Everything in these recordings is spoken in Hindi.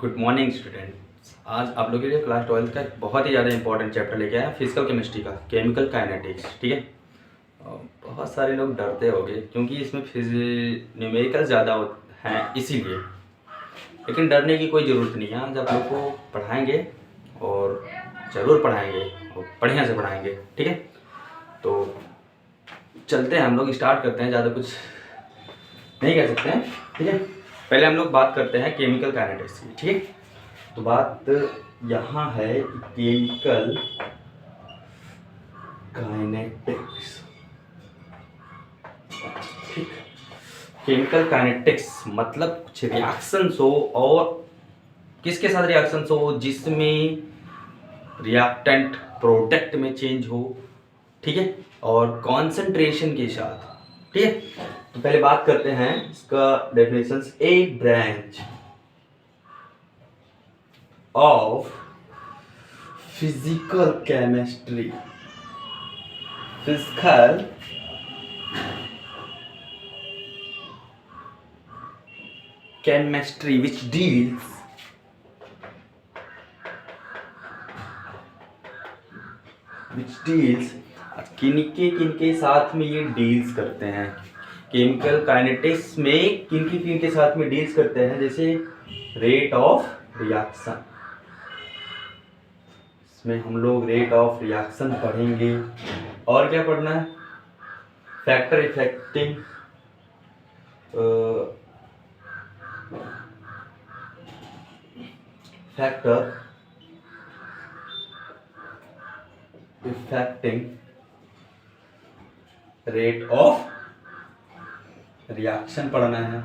Good morning students. आज आप लोगों के लिए क्लास 12 का एक बहुत ही ज़्यादा इंपॉर्टेंट चैप्टर लेके आया, फिजिकल केमिस्ट्री का केमिकल काइनेटिक्स। ठीक है। बहुत सारे लोग डरते होंगे क्योंकि इसमें न्यूमेरिकल ज़्यादा हैं इसीलिए, लेकिन डरने की कोई ज़रूरत नहीं है। आज आप लोग को पढ़ाएंगे और ज़रूर पढ़ाएंगे और बढ़िया से पढ़ाएंगे। ठीक है, तो चलते हैं, हम लोग स्टार्ट करते हैं। ज़्यादा कुछ नहीं कह सकते हैं। ठीक है, पहले हम लोग बात करते हैं केमिकल काइनेटिक्स की। ठीक है, तो बात यहाँ है केमिकल काइनेटिक्स। ठीक, केमिकल काइनेटिक्स मतलब कुछ रिएक्शंस हो, और किसके साथ रिएक्शंस हो, जिसमें रिएक्टेंट प्रोडक्ट में चेंज हो। ठीक है, और कॉन्सेंट्रेशन के साथ। ठीक है, तो पहले बात करते हैं इसका definitions. A branch of physical chemistry, physical chemistry which deals किनके साथ में ये डील्स करते हैं। केमिकल काइनेटिक्स में किनके साथ में डील्स करते हैं, जैसे रेट ऑफ रिएक्शन। इसमें हम लोग रेट ऑफ रिएक्शन पढ़ेंगे। और क्या पढ़ना है? Factor affecting factor affecting rate of reaction पढ़ना है।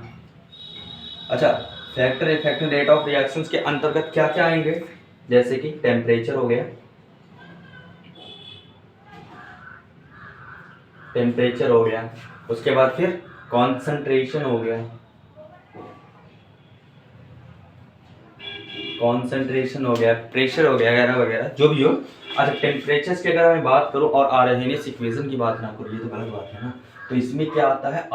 अच्छा, factor affecting rate of reactions के अंतर्गत क्या क्या आएंगे, जैसे कि टेम्परेचर हो गया, टेम्परेचर हो गया, उसके बाद फिर कॉन्सेंट्रेशन हो गया, कॉन्सेंट्रेशन हो गया, प्रेशर हो गया, वगैरह वगैरह जो भी हो। अच्छा, टेम्परेचर की अगर मैं बात करूं और आर्हेनियस इक्वेशन की बात ना करूं, ये तो गलत बात है ना। तो इसमें क्या आता है?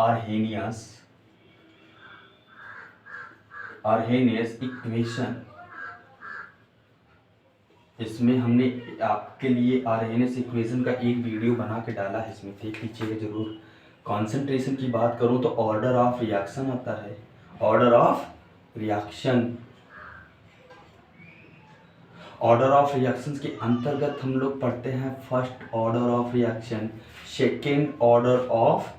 Arrhenius equation. इसमें हमने आपके लिए आर्हेनियस इक्वेशन का एक वीडियो बना के डाला है, इसमें देख लीजिएगा जरूर। कॉन्सेंट्रेशन की बात करूं तो ऑर्डर ऑफ रिएक्शन आता है, order of reaction. Order of reactions के अंतर्गत हम लोग पढ़ते हैं first order of reaction, second order of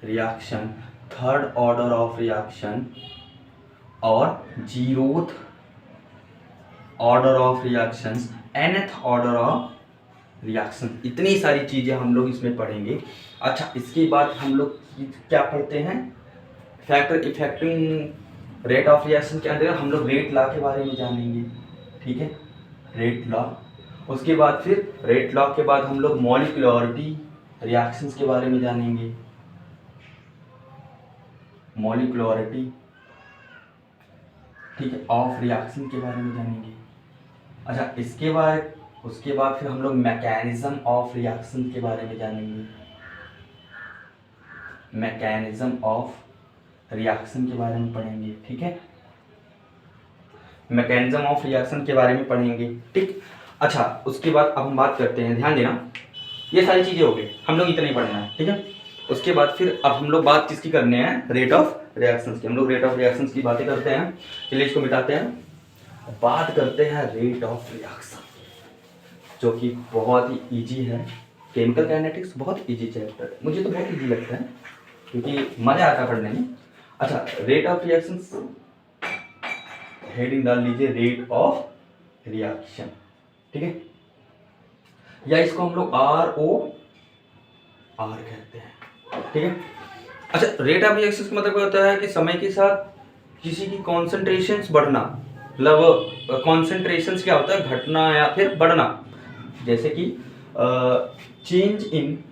reaction, third order of reaction और zeroth order of reactions, nth order of reaction. इतनी सारी चीज़ें हम लोग इसमें पढ़ेंगे। अच्छा, इसके बाद हम लोग क्या पढ़ते हैं? Factor affecting rate of reaction के अंदर हम लोग रेट लॉ के बारे में जानेंगे। ठीक है, रेट लॉ। उसके बाद फिर रेट लॉ के बाद हम लोग मॉलिक्यूलरिटी रिएक्शंस के बारे में जानेंगे, मॉलिक्यूलरिटी, ठीक है, ऑफ रिएक्शन के बारे में जानेंगे। अच्छा, उसके बाद फिर हम लोग मैकेनिज्म ऑफ रिएक्शन के बारे में जानेंगे, मैकेनिज्म ऑफ रिएक्शन के बारे में पढ़ेंगे। ठीक है, मैकेनिज्म ऑफ रिएक्शन के बारे में पढ़ेंगे। ठीक, अच्छा, उसके बाद अब हम बात करते हैं, ध्यान देना, ये सारी चीजें हो गई, हम लोग इतना ही पढ़ना है। ठीक है, उसके बाद फिर अब हम लोग बात किसकी करने हैं? रेट ऑफ रिएक्शंस की। हम लोग रेट ऑफ रिएक्शंस की बातें करते हैं। चलिए इसको मिटाते हैं, बात करते हैं रेट ऑफ रिएक्शन, जो कि बहुत ही इजी है। केमिकल काइनेटिक्स बहुत इजी चैप्टर है, मुझे तो बहुत इजी लगता है क्योंकि मजा आता है पढ़ने में। अच्छा, रेट ऑफ रिएक्शंस, हेडिंग डाल लीजिए रेट ऑफ रिएक्शन। ठीक है, या इसको हम लोग ROR कहते हैं। ठीक है, अच्छा, रेट ऑफ रिएक्शन का मतलब होता है कि समय के साथ किसी की कॉन्सेंट्रेशंस बढ़ना, मतलब कॉन्सेंट्रेशंस क्या होता है? घटना या फिर बढ़ना। जैसे कि चेंज इन,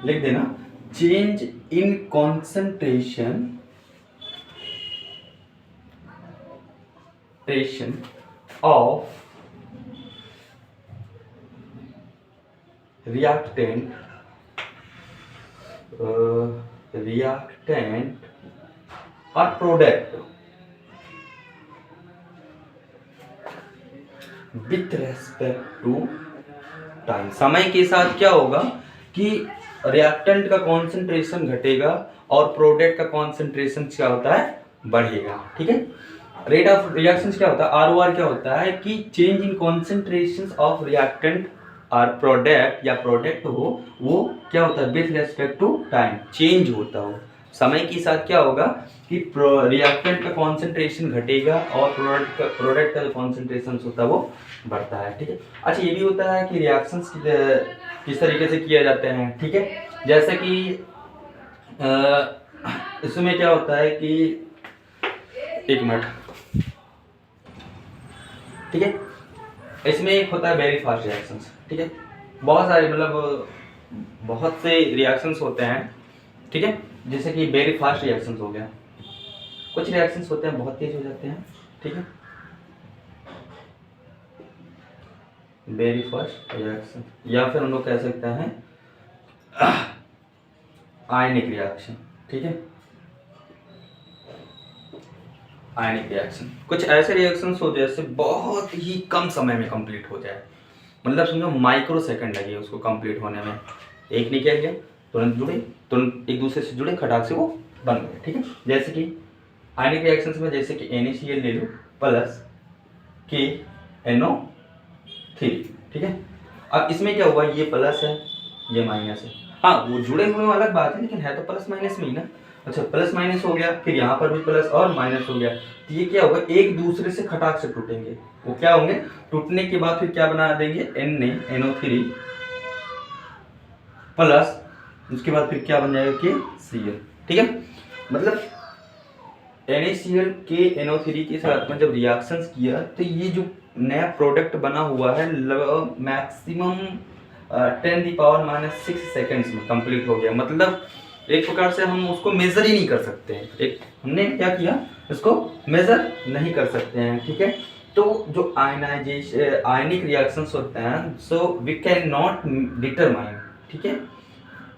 लिख देना, change in concentration of reactant or product with respect to time. समय के साथ क्या होगा कि रिएक्टेंट का कॉन्सेंट्रेशन घटेगा और प्रोडक्ट का कॉन्सेंट्रेशन क्या होता है, बढ़ेगा। ठीक है, रेट ऑफ रिएक्शन क्या होता है, ROR क्या होता है कि change in concentration of reactant और प्रोडक्ट या प्रोडक्ट हो वो क्या होता है, with respect to time change होता हो। समय के साथ क्या होगा कि रिएक्टेंट का कॉन्सेंट्रेशन घटेगा और प्रोडक्ट का जो कॉन्सेंट्रेशन होता है वो बढ़ता है। ठीक है, अच्छा ये भी होता है कि रिएक्शंस किस तरीके से किए जाते हैं। ठीक है, जैसे कि इसमें क्या होता है कि एक मिनट, ठीक है, इसमें एक होता है वेरी फास्ट रिएक्शंस। ठीक है, बहुत सारे मतलब बहुत से रिएक्शंस होते हैं। ठीक है, जैसे कि वेरी फास्ट रिएक्शंस हो गया, कुछ रिएक्शंस होते हैं बहुत तेज हो जाते हैं। ठीक है, वेरी फास्ट रिएक्शन, या फिर हम लोग कह सकते हैं आयनिक रिएक्शन। ठीक है, आयनिक रिएक्शन कुछ ऐसे रिएक्शंस हो जैसे बहुत ही कम समय में कंप्लीट हो जाए, मतलब समझो माइक्रो सेकंड लगे उसको कंप्लीट होने में। एक नहीं किया गया, तुरंत जुड़े, तुरंत एक दूसरे से जुड़े, खटाक से वो बन गए। ठीक है, जैसे कि आयनिक रिएक्शंस में जैसे कि NaCl ले लो प्लस KNO3। ठीक है, अब इसमें क्या हुआ, ये प्लस है ये माइनस है, हाँ वो जुड़े हुए अलग बात है लेकिन है तो प्लस माइनस में ही ना। अच्छा प्लस माइनस हो गया, फिर यहाँ पर भी प्लस और माइनस हो गया, तो ये क्या होगा, एक दूसरे से खटाक से टूटेंगे। वो क्या होंगे, टूटने के बाद फिर क्या बना देंगे, NaNO3 प्लस उसके बाद फिर क्या बन जाएगा, KCl। ठीक है, मतलब NaCl KNO3 के साथ में जब रिएक्शंस किया तो ये जो नया प्रोडक्ट बना हुआ है मैक्सिमम 10⁻⁻6 सेकेंड्स में कंप्लीट हो गया। मतलब एक प्रकार से हम उसको मेजर ही नहीं कर सकते हैं, एक हमने क्या किया, इसको मेजर नहीं कर सकते हैं। ठीक है, तो जो आयनाइजेशन आयनिक रिएक्शंस होते हैं so we can not determine. ठीक है,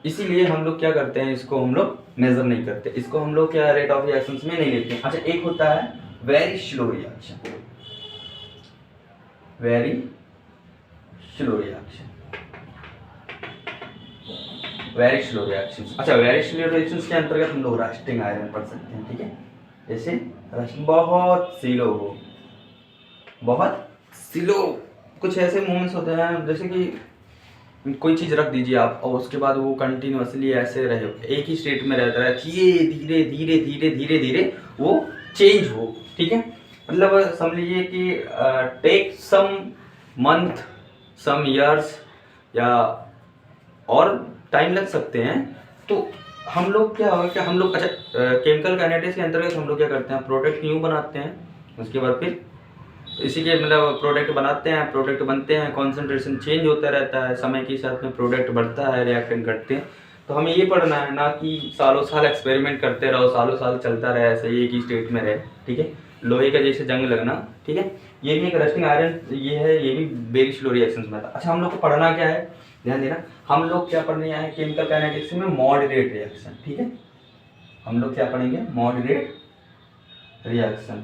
इसीलिए हम लोग क्या करते हैं, इसको हम लोग मेजर नहीं करते, इसको हम लोग क्या रेट ऑफ रिएक्शंस में नहीं लेते हैं। अच्छा एक होता है very slow reaction, very slow reaction, very slow reactions. अच्छा वेरी स्लो रिएक्शंस के अंतर्गत हम लोग रस्टिंग आयरन पढ़ सकते हैं। ठीक है, जैसे रस्टिंग बहुत स्लो हो, बहुत स्लो, कुछ ऐसे मोमेंट्स होते हैं जैसे कि कोई चीज़ रख दीजिए आप और उसके बाद वो कंटिन्यूअसली ऐसे रहे, एक ही स्टेट में रहता है, धीरे धीरे धीरे धीरे धीरे धीरे वो चेंज हो। ठीक है, मतलब समझ लीजिए कि take some month, some years या और टाइम लग सकते हैं। तो हम लोग क्या होगा कि हम लोग अच्छा केमिकल काइनेटिक्स के अंतर्गत हम लोग क्या करते हैं, प्रोडक्ट न्यू बनाते हैं, उसके बाद फिर इसी के मतलब प्रोडक्ट बनाते हैं, प्रोडक्ट बनते हैं, कॉन्सेंट्रेशन चेंज होता रहता है, समय के साथ में प्रोडक्ट बढ़ता है, रिएक्टेंट घटते हैं। तो हमें ये पढ़ना है ना कि सालों साल एक्सपेरिमेंट करते रहो, सालों साल चलता रहे ऐसे ही एक ही स्टेट में रहे। ठीक है, लोहे का जैसे जंग लगना। ठीक है, ये भी एक रस्टिंग आयरन, ये है, ये भी वेरी स्लो रिएक्शंस में था। अच्छा हम लोग को पढ़ना क्या है, ध्यान देना, हम लोग क्या पढ़ने आए हैं केमिकल काइनेटिक्स में, मॉडरेट रिएक्शन। ठीक है, हम लोग क्या पढ़ेंगे, मॉडरेट रिएक्शन,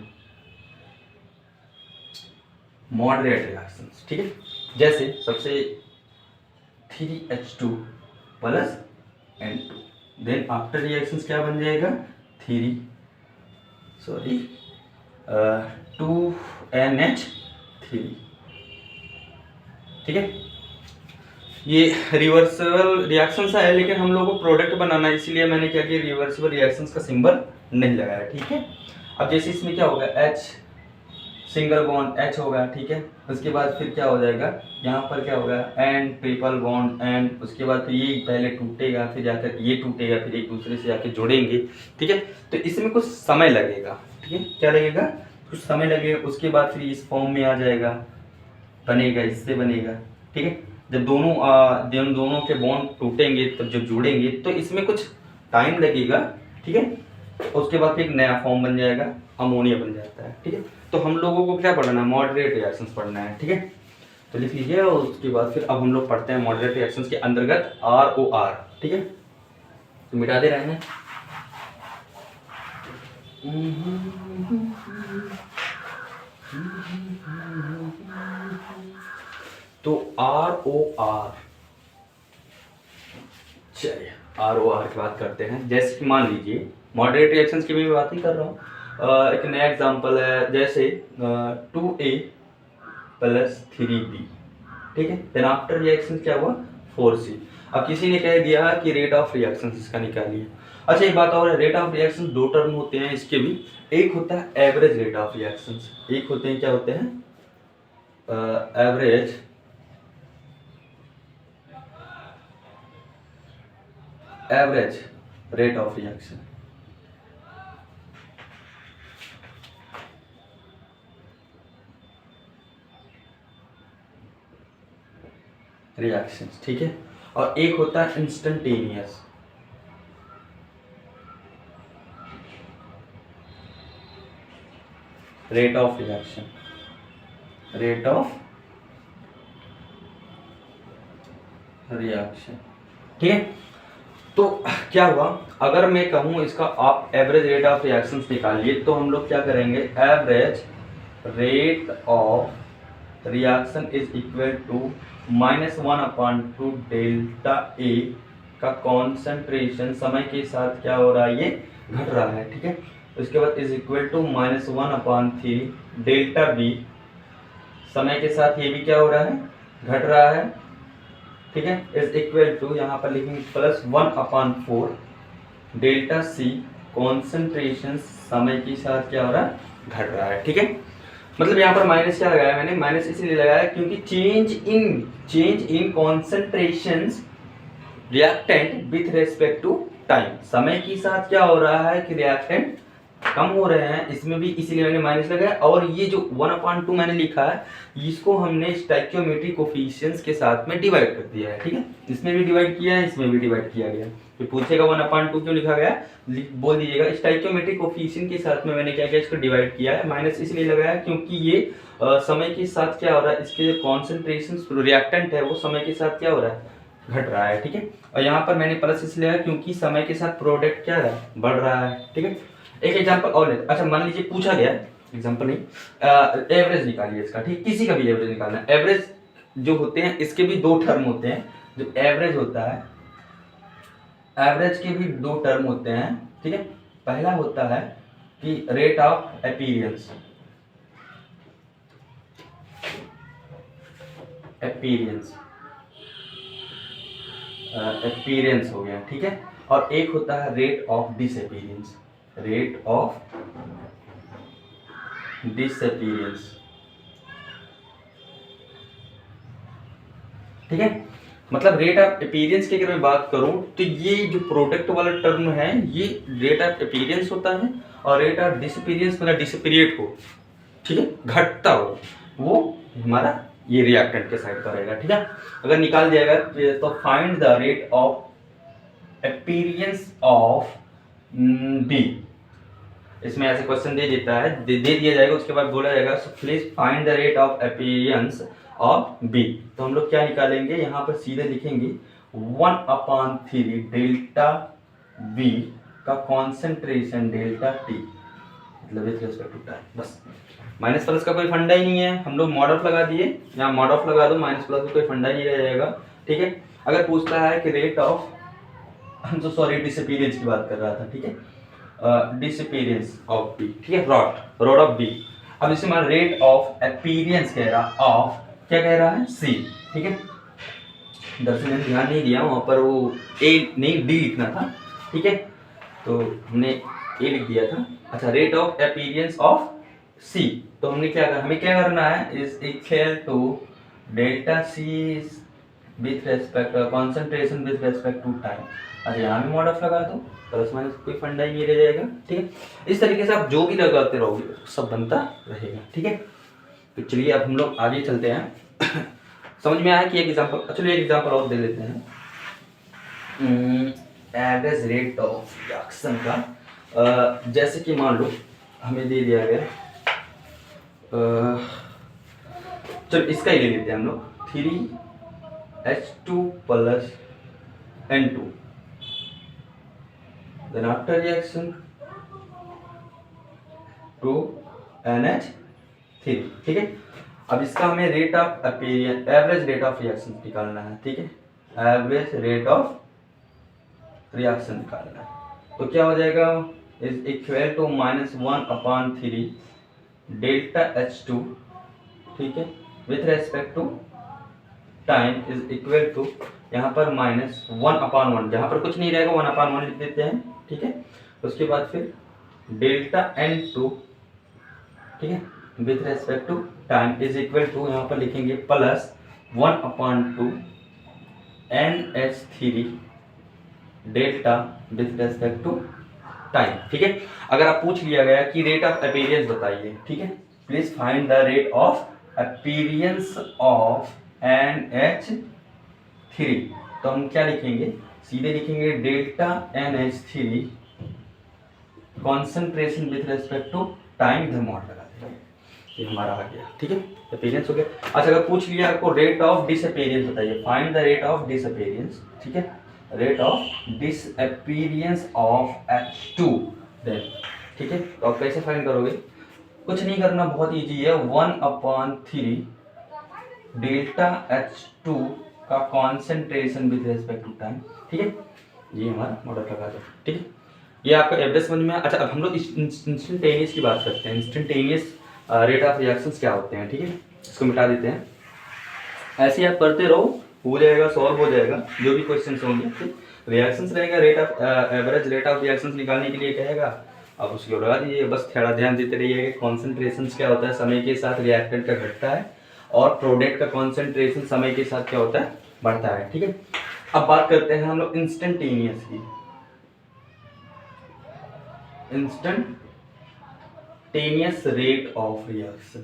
मॉडरेट रिएक्शंस। ठीक है, जैसे सबसे 3H2 plus N2, then after reactions क्या बन जाएगा, 2NH3। ठीक है, ये रिवर्सिबल रिएक्शंस है लेकिन हम लोग को प्रोडक्ट बनाना है, इसीलिए मैंने क्या किया, रिवर्सिबल रिएक्शंस का सिंबल नहीं लगाया। ठीक है, अब जैसे इसमें क्या होगा, H सिंगल बॉन्ड H होगा। ठीक है, उसके बाद फिर क्या हो जाएगा, यहाँ पर क्या होगा, N ट्रिपल बॉन्ड N, उसके बाद फिर ये पहले टूटेगा, फिर जाकर ये टूटेगा, फिर एक दूसरे से जाके जुड़ेंगे। ठीक है, तो इसमें कुछ समय लगेगा। ठीक है, क्या लगेगा, कुछ समय लगेगा, उसके बाद फिर इस फॉर्म में आ जाएगा, बनेगा, इससे बनेगा। ठीक है, जब दोनों के बॉन्ड टूटेंगे तब जब जुड़ेंगे तो इसमें कुछ टाइम लगेगा। ठीक है, उसके बाद फिर नया फॉर्म बन जाएगा, अमोनिया बन जाता है। ठीक है, तो हम लोगों को क्या पढ़ना है, मॉडरेट रिएक्शंस पढ़ना है। ठीक है, तो लिख लीजिए, और उसके बाद फिर अब हम लोग पढ़ते हैं मॉडरेट रिएक्शंस के अंतर्गत ROR। ठीक है, तो मिटा दे रहे हैं। तो ROR, चलिए ROR की बात करते हैं। जैसे कि मान लीजिए मॉडरेट रिएक्शंस की भी बात ही कर रहा हूँ। एक नया एग्जांपल है, जैसे 2A प्लस 3B, ठीक है। देन आफ्टर रिएक्शन क्या हुआ 4C। अब किसी ने कह दिया कि रेट ऑफ रिएक्शन इसका निकालिए। अच्छा एक बात और है, रेट ऑफ रिएक्शन दो टर्म होते हैं इसके भी। एक होता है एवरेज रेट ऑफ रिएक्शन, एक होते हैं क्या होते हैं average rate of reaction. Reactions, ठीक है। और एक होता है instantaneous rate of reaction, rate of reaction, ठीक है। तो क्या हुआ, अगर मैं कहूं इसका आप एवरेज रेट ऑफ रिएक्शंस निकालिए, तो हम लोग क्या करेंगे, average rate of reaction is equal to -1/2 delta A का कॉन्सेंट्रेशन समय के साथ क्या हो रहा है, ये घट रहा है, ठीक है। उसके बाद is equal to -1/3 delta B, समय के साथ ये भी क्या हो रहा है, घट रहा है, ठीक है। इज इक्वल टू यहाँ पर लिखेंगे +1/4 डेल्टा सी, कॉन्सेंट्रेशन समय के साथ क्या हो रहा है, घट रहा है, ठीक है। मतलब यहाँ पर माइनस क्या लगाया मैंने, माइनस इसलिए लगाया क्योंकि change in concentrations reactant with respect to time, समय के साथ क्या हो रहा है कि रिएक्टेंट कम हो रहे हैं, इसमें भी इसीलिए मैंने माइनस लगाया। और ये जो 1/2 मैंने लिखा है, इसको हमने स्टोइकियोमेट्रिक कोफिशिएंट्स के साथ में डिवाइड कर दिया है, ठीक है। इसमें भी डिवाइड किया है, इसमें भी डिवाइड किया गया। तो पूछेगा 1/2 क्यों लिखा गया, बोल दीजिएगा स्टोइकियोमेट्रिक कोफिशिएंट के साथ में मैंने क्या किया, इसको डिवाइड किया है। माइनस इसलिए लगाया क्योंकि ये समय के साथ क्या हो रहा है, इसके जो कॉन्सेंट्रेशन रिएक्टेंट है वो समय के साथ क्या हो रहा है, घट रहा है, ठीक है। और यहाँ पर मैंने प्लस इसलिए लगाया क्योंकि समय के साथ प्रोडक्ट क्या है, बढ़ रहा है, ठीक है। एक एग्जांपल और लेते, अच्छा मान लीजिए पूछा गया, एग्जांपल नहीं, एवरेज निकालिए इसका, ठीक, किसी का भी एवरेज निकालना है। एवरेज जो होते हैं इसके भी दो टर्म होते हैं, जो एवरेज होता है, एवरेज के भी दो टर्म होते हैं, ठीक है। पहला होता है कि rate of appearance, appearance appearance हो गया, ठीक है। और एक होता है rate of disappearance, rate of disappearance, ठीक है। मतलब रेट ऑफ अपीयरेंस की अगर मैं बात करूं तो ये जो प्रोडक्ट वाला टर्म है ये रेट ऑफ अपीयरेंस होता है, और रेट ऑफ डिसअपीयरेंस मतलब डिसअपीरिएट हो, ठीक है, घटता हो, वो हमारा ये रिएक्टेंट के साइड पर रहेगा, ठीक है। अगर निकाल दिया गया तो find the rate of appearance of B, इसमें ऐसे क्वेश्चन दे देता है, दे दिया जाएगा, उसके बाद बोला जाएगा so please find the rate of appearance of B. तो हम लोग क्या निकालेंगे, यहाँ पर सीधे लिखेंगे 1/3 डेल्टा बी का कॉन्सेंट्रेशन डेल्टा टी, मतलब विथ रिस्पेक्ट टू टाइम। बस माइनस प्लस का कोई फंडा ही नहीं है, हम लोग मॉड ऑफ लगा दिए, यहाँ मॉड ऑफ लगा दो, माइनस प्लस का कोई फंडा ही नहीं रह जाएगा, ठीक है। अगर पूछता है कि रेट ऑफ, हम तो सॉरी डिसअपीयरेंस की बात कर रहा था, ठीक है, डिसअपीयरेंस ऑफ बी, ठीक है, रॉड ऑफ बी। अब इसे हमारा रेट ऑफ अपीयरेंस कह रहा, ऑफ क्या कह रहा है, सी, ठीक है। दरअसल मैंने ध्यान नहीं दिया, वहां पर वो ए नहीं डी लिखना था, ठीक है, तो हमने ए लिख दिया था। अच्छा rate of appearance of C, तो हमने क्या करना, हमें क्या करना है, is equal to delta C with respect concentration with respect to time. अच्छा यहाँ भी मॉड ऑफ लगा दो, प्लस माइनस कोई फंडा ही नहीं रह जाएगा, ठीक है। इस तरीके से आप जो भी लगाते रहोगे सब बनता रहेगा, ठीक है। तो चलिए अब हम लोग आगे चलते हैं। समझ में आया कि एक एग्जांपल, चलिए एक एग्जांपल और दे लेते हैं, एवरेज रेट ऑफ रिएक्शन का। जैसे कि मान लो हमें दे दिया गया, चलो इसका ही ले लेते हैं हम लोग, 3H2 plus N2, then after reaction 2NH3, 3, ठीक है। अब इसका हमें rate of appearance, average rate of reaction निकालना है, ठीक है, एवरेज रेट ऑफ रिएक्शन निकालना है। तो क्या हो जाएगा, is equal to -1/3 delta H2, ठीक है, with respect to time is equal to, यहाँ पर -1/1, जहाँ पर कुछ नहीं रहेगा 1/1 लिख देते हैं, ठीक है। उसके बाद फिर डेल्टा N2, ठीक है, with respect to time is equal to, यहाँ पर लिखेंगे plus 1/2 NH3 delta with respect to time, ठीक है। अगर आप पूछ लिया गया कि रेट ऑफ अपीयरेंस बताइए, ठीक है, please find the rate of appearance of NH3, तो हम क्या लिखेंगे, सीधे लिखेंगे delta NH3 concentration with respect to time, इधर मॉड लगा देंगे, ये हमारा आ गया, ठीक है, अपीयरेंस हो गया। अच्छा, अगर पूछ लिया आपको रेट ऑफ डिसअपीयरेंस बताइए, find the rate of disappearance, ठीक है, rate of disappearance of H2 then, ठीक है। तो आप कैसे फाइंड करोगे, कुछ नहीं करना, बहुत इजी है, 1/3 डेल्टा H2 का concentration with respect to time, ठीक है, ये हमारा मॉडल लगा दो, ठीक है। ये आपका एवरेज समझ में। अच्छा, अब हम लोग इंस्टेंटेनियस की बात करते हैं। इंस्टेंटेनियस रेट ऑफ रिएक्शंस क्या होते हैं, ठीक है, इसको मिटा देते हैं। ऐसे आप करते रहो, हो जाएगा, सॉल्व हो जाएगा, जो भी क्वेश्चन होंगे, ठीक। रिएक्शंस रहेगा, rate of average rate of reactions निकालने के लिए कहेगा, आप उसको लगा दीजिए, बस थोड़ा ध्यान देते रहिए कि कॉन्सेंट्रेशन क्या होता है, समय के साथ रिएक्टेंट का घटता है, और प्रोडक्ट का कॉन्सेंट्रेशन समय के साथ क्या होता है, बढ़ता है, ठीक है। अब बात करते हैं हम लोग इंस्टेंटेनियस की। इंस्टेंटेनियस रेट ऑफ रिएक्शन,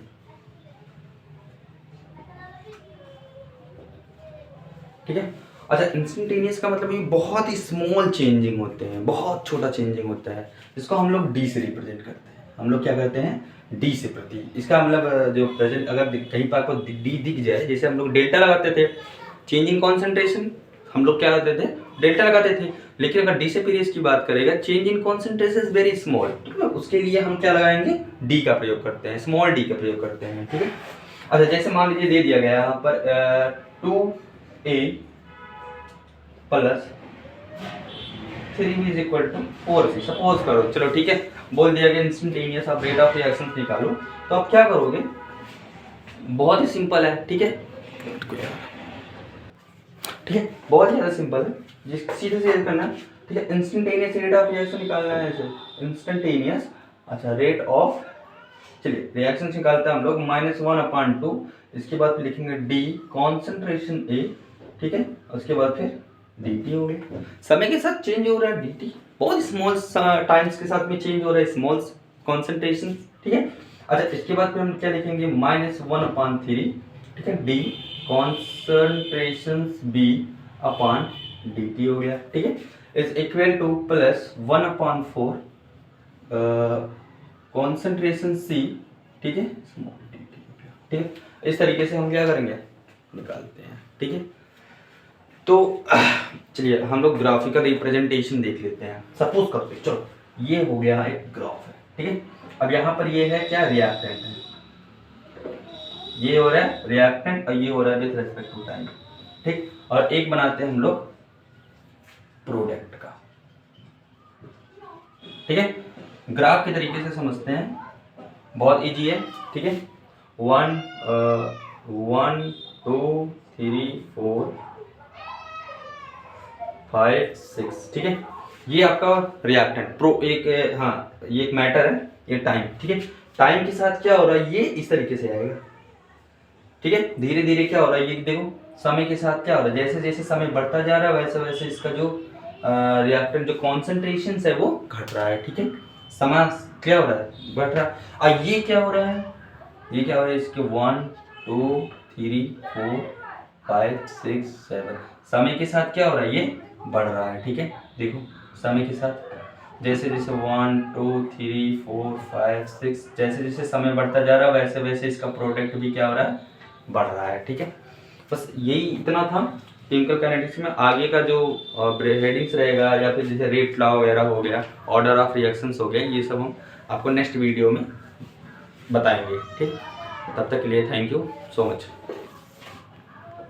ठीक है। अच्छा, इंस्टेंटेनियस का मतलब ये बहुत ही स्मॉल चेंजिंग होते हैं, बहुत छोटा चेंजिंग होता है, जिसको हम लोग डी से रिप्रेजेंट करते हैं। हम लोग क्या करते हैं, डी से प्रति, इसका मतलब जो प्रेजेंट, अगर कहीं पर आपको डी दिख जाए, जैसे हम लोग डेल्टा लगाते थे, चेंज इन कॉन्सेंट्रेशन, हम लोग क्या करते थे, डेल्टा लगाते थे। लेकिन अगर डिसअपीयरेंस की बात करेगा, change in concentration is very small, ठीक है, उसके लिए हम क्या लगाएंगे, डी का प्रयोग करते हैं, स्मॉल डी का प्रयोग करते हैं, ठीक है। अच्छा, जैसे मान लीजिए दे दिया गया यहाँ पर 2A प्लस 3 is equal to 4C, suppose करो, चलो ठीक है, बोल दिया कि इंस्टेंटेनियस आप रेट ऑफ रिएक्शन निकालो, तो आप क्या करोगे, बहुत ही सिंपल है, ठीक है, ठीक है, बहुत ज़्यादा सिंपल है, जिस सीधे सीधे करना है, ठीक है। इंस्टेंटेनियस रेट ऑफ रिएक्शन निकालना है, ऐसे इंस्टेंटेनियस, अच्छा, रेट ऑफ, चलिए रिएक्शन निकालते हैं हम लोग, -1/2, इसके बाद लिखेंगे डी कॉन्सेंट्रेशन ए, ठीक है, उसके बाद फिर dt हो गया, समय के साथ चेंज हो रहा है dt, बहुत स्मॉल टाइम्स के साथ में चेंज हो रहा है, स्मॉल कॉन्सेंट्रेशन, ठीक है। अच्छा, इसके बाद फिर हम क्या लिखेंगे, -1/3, ठीक है, D concentration b upon dt हो गया, ठीक है, is equal two plus 1/4 concentration c, ठीक है, स्मॉल dt हो गया, ठीक है। इस तरीके से हम क्या करेंगे, निकालते हैं, ठीक है। तो चलिए हम लोग ग्राफिकल रिप्रेजेंटेशन देख लेते हैं। सपोज करते हैं, चलो ये हो गया एक ग्राफ है, ठीक है। अब यहाँ पर ये है क्या, रिएक्टेंट है, ये हो रहा है रिएक्टेंट, और ये हो रहा है विद रिस्पेक्ट टू टाइम, ठीक। और एक बनाते हैं हम लोग प्रोडक्ट का, ठीक है। ग्राफ के तरीके से समझते हैं, बहुत इजी है, ठीक है। 1 2 3 4 5 6, ठीक है, ये आपका रिएक्टेंट एक, हाँ, ये एक मैटर है, ये टाइम, ठीक है। टाइम के साथ क्या हो रहा है, ये इस तरीके से आएगा, ठीक है, धीरे धीरे क्या हो रहा है, ये देखो, समय के साथ क्या हो रहा है, जैसे जैसे समय बढ़ता जा रहा है, वैसे वैसे इसका जो रिएक्टेंट जो कॉन्सेंट्रेशन है वो घट रहा है, ठीक है, समय क्या हो रहा है, बढ़ रहा है। और ये क्या हो रहा है, ये क्या हो रहा है, इसके 1 2 3 4 5 6 7, समय के साथ क्या हो रहा है, ये बढ़ रहा है, ठीक है। देखो समय के साथ जैसे जैसे 1 2 3 4 5 6, जैसे जैसे समय बढ़ता जा रहा है, वैसे वैसे इसका प्रोडक्ट भी क्या हो रहा है, बढ़ रहा है, ठीक है। बस यही इतना था केमिकल काइनेटिक्स में। आगे का जो हेडिंग्स रहेगा, या फिर जैसे रेट लॉ वगैरह हो गया, ऑर्डर ऑफ रिएक्शंस हो गया, ये सब हम आपको नेक्स्ट वीडियो में बताएंगे, ठीक। तब तक के लिए थैंक यू सो मच।